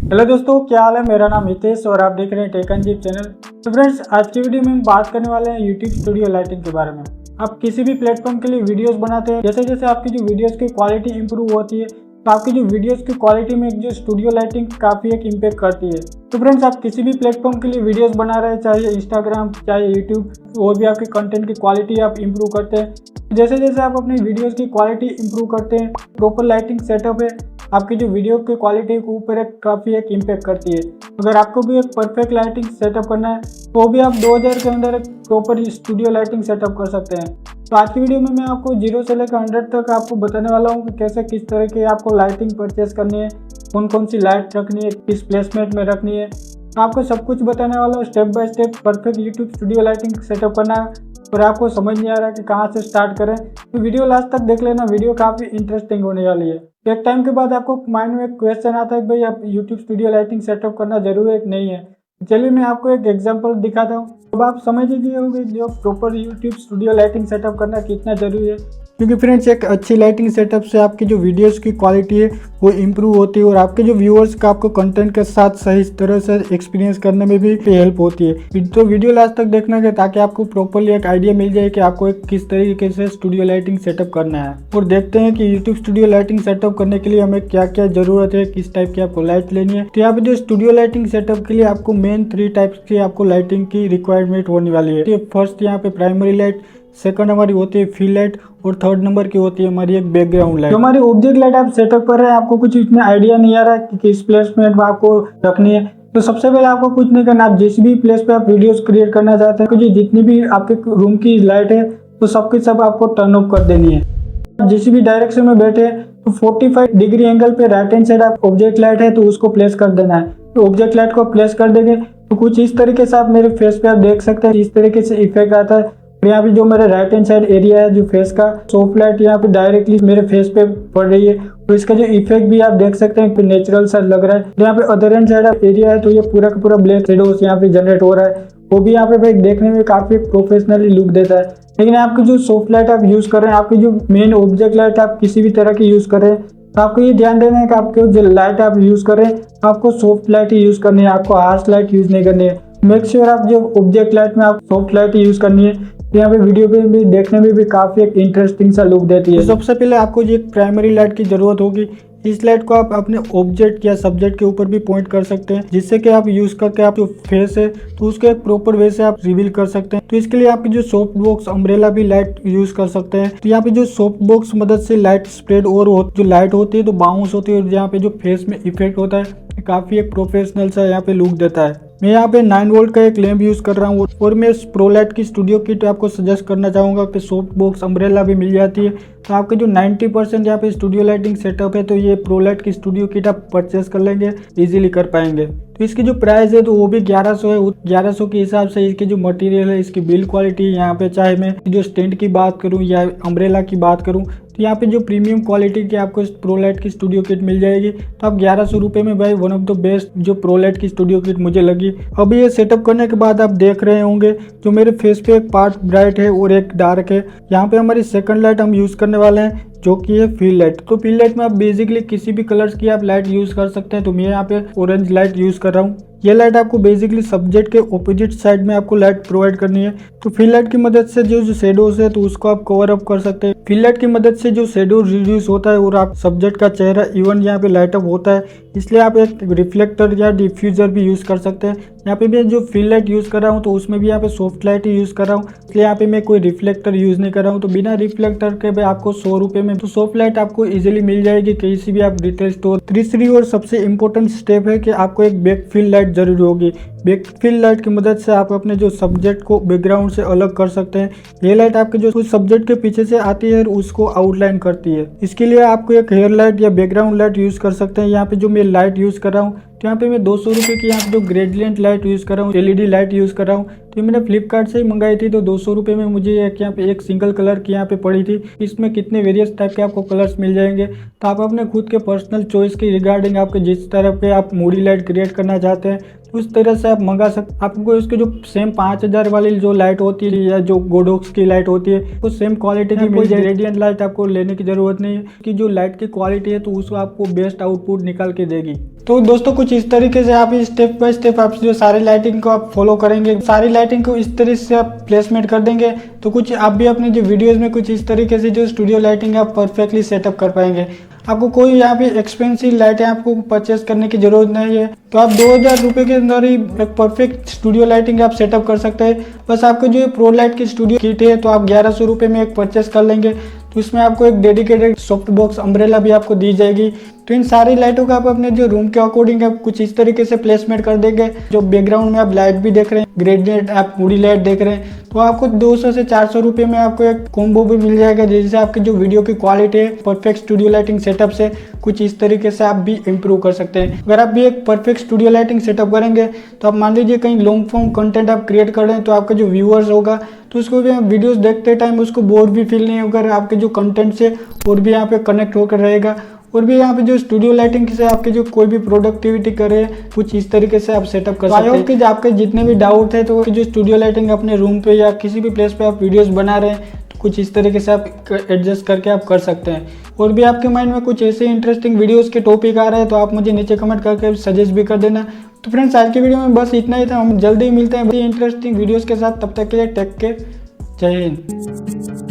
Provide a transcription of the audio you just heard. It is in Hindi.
हेलो दोस्तों, क्या हाल है। मेरा नाम हितेश और आप देख रहे हैं टेक एंड जीप चैनल। तो फ्रेंड्स, आज की वीडियो में हम बात करने वाले हैं यूट्यूब स्टूडियो लाइटिंग के बारे में। आप किसी भी प्लेटफॉर्म के लिए वीडियोस बनाते हैं, जैसे जैसे आपकी जो वीडियोस की क्वालिटी इंप्रूव होती है तो आपकी जो वीडियोस की क्वालिटी में जो स्टूडियो लाइटिंग काफ़ी एक इम्पैक्ट करती है। तो फ्रेंड्स, आप किसी भी प्लेटफॉर्म के लिए वीडियोस बना रहे हैं, चाहे इंस्टाग्राम चाहे यूट्यूब, और भी आपके कंटेंट की क्वालिटी आप इंप्रूव करते हैं। जैसे जैसे आप अपनी वीडियोस की क्वालिटी इंप्रूव करते हैं, प्रॉपर लाइटिंग सेटअप है, आपकी जो वीडियो की क्वालिटी के ऊपर एक काफ़ी एक इम्पैक्ट करती है। अगर आपको भी एक परफेक्ट लाइटिंग सेटअप करना है तो भी आप 2000 के अंदर एक प्रॉपर स्टूडियो लाइटिंग सेटअप कर सकते हैं। तो आज की वीडियो में मैं आपको 0 से लेकर 100 तक आपको बताने वाला हूँ कि कैसे किस तरह की आपको लाइटिंग परचेस करनी है, कौन कौन सी लाइट रखनी है, किस प्लेसमेंट में रखनी है। आपको सब कुछ बताने वाला हूँ, step by step perfect YouTube studio lighting setup करना है। और आपको समझ नहीं आ रहा कि कहाँ से स्टार्ट करें तो वीडियो लास्ट तक देख लेना, वीडियो काफ़ी इंटरेस्टिंग होने वाली है। एक टाइम के बाद आपको माइंड में एक क्वेश्चन आता है कि भाई आप यूट्यूब स्टूडियो लाइटिंग सेटअप करना जरूरी है कि नहीं है। चलिए मैं आपको एक एग्जांपल दिखाता हूँ, अब आप समझ लीजिए होंगे जो proper YouTube studio lighting setup करना कितना जरूरी है। क्योंकि फ्रेंड्स, एक अच्छी लाइटिंग सेटअप से आपकी जो वीडियोस की क्वालिटी है वो इम्प्रूव होती है और आपके जो व्यूअर्स का आपको कंटेंट के साथ सही तरह से एक्सपीरियंस करने में भी हेल्प होती है। तो वीडियो लास्ट तक देखना है ताकि आपको प्रॉपरली एक आइडिया मिल जाए कि आपको एक किस तरीके से स्टूडियो लाइटिंग सेटअप करना है। और देखते हैं कि यूट्यूब स्टूडियो लाइटिंग सेटअप करने के लिए हमें क्या क्या जरूरत है, किस टाइप की आपको लाइट लेनी है। तो यहाँ पे जो स्टूडियो लाइटिंग सेटअप के लिए आपको मेन 3 टाइप्स की आपको लाइटिंग की रिक्वायरमेंट होने वाली है। फर्स्ट यहाँ पे प्राइमरी लाइट, सेकंड हमारी होती है फील्ड लाइट और थर्ड नंबर की होती है हमारी एक बैकग्राउंड लाइट। जो हमारी ऑब्जेक्ट लाइट आप सेटअप कर रहे हैं, आपको कुछ इसमें आइडिया नहीं आ रहा है कि किस प्लेसमेंट में आपको रखनी है, तो सबसे पहले आपको कुछ नहीं करना। आप जिस भी प्लेस पे आप वीडियोस क्रिएट करना चाहते हैं, क्योंकि जितनी भी आपके रूम की लाइट है तो सबकी सब आपको टर्न ऑफ कर देनी है। जिस भी डायरेक्शन में बैठे तो 45 डिग्री एंगल पे राइट हैंड साइड आप ऑब्जेक्ट लाइट है तो उसको प्लेस कर देना है। तो ऑब्जेक्ट लाइट को प्लेस कर देंगे तो कुछ इस तरीके से आप मेरे फेस पे आप देख सकते हैं, इस तरीके से इफेक्ट आता है। यहाँ पे जो मेरे राइट हैंड साइड एरिया है जो फेस का, सॉफ्ट लाइट यहाँ पे डायरेक्टली मेरे फेस पे पड़ रही है, तो इसका जो इफेक्ट भी आप देख सकते हैं नेचुरल सा लग रहा है। यहाँ पे अदर हैंड साइड एरिया है तो ये पूरा का पूरा ब्लैक शेडोज यहाँ पे जनरेट हो रहा है, वो भी यहाँ पे भाई देखने में काफी प्रोफेशनली लुक देता है। लेकिन आपकी जो सॉफ्ट लाइट आप यूज कर रहे हैं, आपकी जो मेन ऑब्जेक्ट लाइट आप किसी भी तरह की यूज कर रहे हैं, तो आपको ये ध्यान देना है कि आपको जो लाइट आप यूज कर रहे हैं आपको सॉफ्ट लाइट ही यूज करनी है, आपको हार्श लाइट यूज नहीं करनी है। मेक श्योर आप जो ऑब्जेक्ट लाइट में आप सॉफ्ट लाइट ही यूज करनी है। यहाँ पे वीडियो पे भी देखने में भी काफी एक इंटरेस्टिंग सा लुक देती है। तो सबसे पहले आपको ये प्राइमरी लाइट की जरूरत होगी। इस लाइट को आप अपने ऑब्जेक्ट या सब्जेक्ट के ऊपर भी पॉइंट कर सकते हैं, जिससे कि आप यूज करके आप जो फेस है तो उसको एक प्रॉपर वे से आप रिवील कर सकते हैं। तो इसके लिए आपकी जो सॉफ्ट बॉक्स अम्ब्रेला भी लाइट यूज कर सकते हैं। तो यहाँ पे जो सॉफ्ट बॉक्स मदद से लाइट स्प्रेड और जो लाइट होती है तो बाउंस होती है और यहाँ पे जो फेस में इफेक्ट होता है काफी एक प्रोफेशनल सा यहाँ पे लुक देता है। मैं यहाँ पे 9 वोल्ट का एक लैंप यूज कर रहा हूँ और मैं प्रोलाइट की स्टूडियो किट आपको सजेस्ट करना चाहूँगा कि सॉफ्ट बॉक्स अम्ब्रेला भी मिल जाती है। तो आपके जो 90% यहाँ पे स्टूडियो लाइटिंग सेटअप है तो ये प्रोलाइट की स्टूडियो किट आप परचेस कर लेंगे, इजीली कर पाएंगे। तो इसकी जो प्राइस है तो वो भी 1100 है। 1100 के हिसाब से इसके जो मटेरियल है, इसकी बिल्ड क्वालिटी, यहाँ पे चाहे मैं जो स्टैंड की बात करूँ या अम्ब्रेला की बात करूँ, तो यहाँ पे जो प्रीमियम क्वालिटी की आपको प्रोलाइट की स्टूडियो किट मिल जाएगी। तो आप 1100 रुपये में भाई वन ऑफ द बेस्ट जो प्रोलाइट की स्टूडियो किट मुझे लगी। अभी ये सेटअप करने के बाद आप देख रहे होंगे जो मेरे फेस पे एक पार्ट ब्राइट है और एक डार्क है। यहाँ पे हमारी सेकंड लाइट हम यूज करने वाले हैं जो कि है फील्ड लाइट। तो फील्ड लाइट में आप बेसिकली किसी भी कलर्स की आप लाइट यूज कर सकते हैं। तो मैं यहाँ पे ऑरेंज लाइट यूज कर रहा हूँ। ये लाइट आपको बेसिकली सब्जेक्ट के ऑपोजिट साइड में आपको लाइट प्रोवाइड करनी है। तो फील्ड लाइट की मदद से जो शेडोज है तो उसको आप कवर अप कर सकते हैं। फील्ड लाइट की मदद से जो शेडो रिड्यूस होता है और आप सब्जेक्ट का चेहरा इवन यहाँ पे लाइट अप होता है, इसलिए आप एक रिफ्लेक्टर या डिफ्यूजर भी यूज कर सकते हैं। यहाँ पे मैं जो फील्ड लाइट यूज कर रहा हूँ तो उसमें भी यहाँ पे सॉफ्ट लाइट ही यूज कर रहा हूँ, इसलिए यहाँ पे मैं कोई रिफ्लेक्टर यूज नहीं कर रहा हूँ। तो बिना रिफ्लेक्टर के भी आपको 100 रुपये में तो सॉफ्ट लाइट आपको इजीली मिल जाएगी किसी भी आप रिटेल स्टोर। तीसरी और सबसे इंपॉर्टेंट स्टेप है कि आपको एक बैक फील्ड लाइट जरूरी होगी। बैक फील्ड लाइट की मदद से आप अपने जो सब्जेक्ट को बैकग्राउंड से अलग कर सकते हैं। ये लाइट आपके जो कुछ सब्जेक्ट के पीछे से आती है उसको आउटलाइन करती है। इसके लिए आपको एक हेयर लाइट या बैकग्राउंड लाइट यूज कर सकते हैं। यहाँ पे जो मैं लाइट यूज कर रहा हूँ तो यहाँ पे मैं 200 रुपये की यहाँ पे जो ग्रेडियंट लाइट यूज कर रहा हूँ, LED लाइट यूज कर रहा हूँ। तो मैंने फ्लिपकार्ट से ही मंगाई थी। तो 200 रुपये में मुझे यहाँ पे एक सिंगल कलर की यहाँ पे पड़ी थी। इसमें कितने वेरियस टाइप के आपको कलर्स मिल जाएंगे। तो आप अपने खुद के पर्सनल चॉइस की रिगार्डिंग आपके जिस तरह के आप मूडी लाइट क्रिएट करना चाहते हैं उस तरह से आप मंगा सकते। आपको इसके जो सेम 5000 वाली जो लाइट होती है या जो गोडोक्स की लाइट होती है वो सेम क्वालिटी की मिल जाए। रेडियंट लाइट आपको लेने की जरूरत नहीं है कि जो लाइट की क्वालिटी है तो उसको आपको बेस्ट आउटपुट निकाल के देगी। तो दोस्तों कुछ इस तरीके से आप स्टेप बाय स्टेप आप जो सारी लाइटिंग को आप फॉलो करेंगे, सारी लाइटिंग को इस तरह से आप प्लेसमेंट कर देंगे तो कुछ आप भी अपने जो वीडियोस में कुछ इस तरीके से जो स्टूडियो लाइटिंग आप परफेक्टली सेटअप कर पाएंगे। आपको कोई यहाँ पे एक्सपेंसिव लाइटें आपको परचेस करने की जरूरत नहीं है। तो आप 2000 रुपये के अंदर ही एक परफेक्ट स्टूडियो लाइटिंग आप सेटअप कर सकते हैं। बस आपको जो प्रो लाइट की स्टूडियो किट है तो आप 1100 रुपये में एक परचेस कर लेंगे। तो इसमें आपको एक डेडिकेटेड सॉफ्ट बॉक्स अम्ब्रेला भी आपको दी जाएगी। तो इन सारी लाइटों का आप अपने जो रूम के अकॉर्डिंग आप कुछ इस तरीके से प्लेसमेंट कर देंगे। जो बैकग्राउंड में आप लाइट भी देख रहे हैं, ग्रेडियंट आप मूडी लाइट देख रहे हैं, तो आपको 200 से 400 रुपये में आपको एक कॉम्बो भी मिल जाएगा जिससे आपकी जो वीडियो की क्वालिटी है परफेक्ट स्टूडियो लाइटिंग सेटअप से कुछ इस तरीके से आप भी इम्प्रूव कर सकते हैं। अगर आप भी एक परफेक्ट स्टूडियो लाइटिंग सेटअप करेंगे तो आप मान लीजिए कहीं लॉन्ग फॉर्म कंटेंट आप क्रिएट कर रहे हैं तो आपका जो व्यूअर्स होगा तो उसको भी वीडियोस देखते टाइम उसको बोर भी फील नहीं होगा। आपके जो कंटेंट से और भी यहाँ पे कनेक्ट होकर रहेगा। और भी यहाँ पे जो स्टूडियो लाइटिंग से आपके जो कोई भी प्रोडक्टिविटी करे कुछ इस तरीके से आप सेटअप कर सकते हैं। कि आपके जितने भी डाउट है तो जो स्टूडियो लाइटिंग अपने रूम पे या किसी भी प्लेस पे आप वीडियोस बना रहे हैं तो कुछ इस तरीके से आप एडजस्ट करके आप कर सकते हैं। और भी आपके माइंड में कुछ ऐसे इंटरेस्टिंग वीडियोस के टॉपिक आ रहे हैं तो आप मुझे नीचे कमेंट करके सजेस्ट भी कर देना। तो फ्रेंड्स आज की वीडियो में बस इतना ही था। हम जल्दी ही मिलते हैं इंटरेस्टिंग वीडियोज़ के साथ। तब तक के लिए टेक केयर, जय हिंद।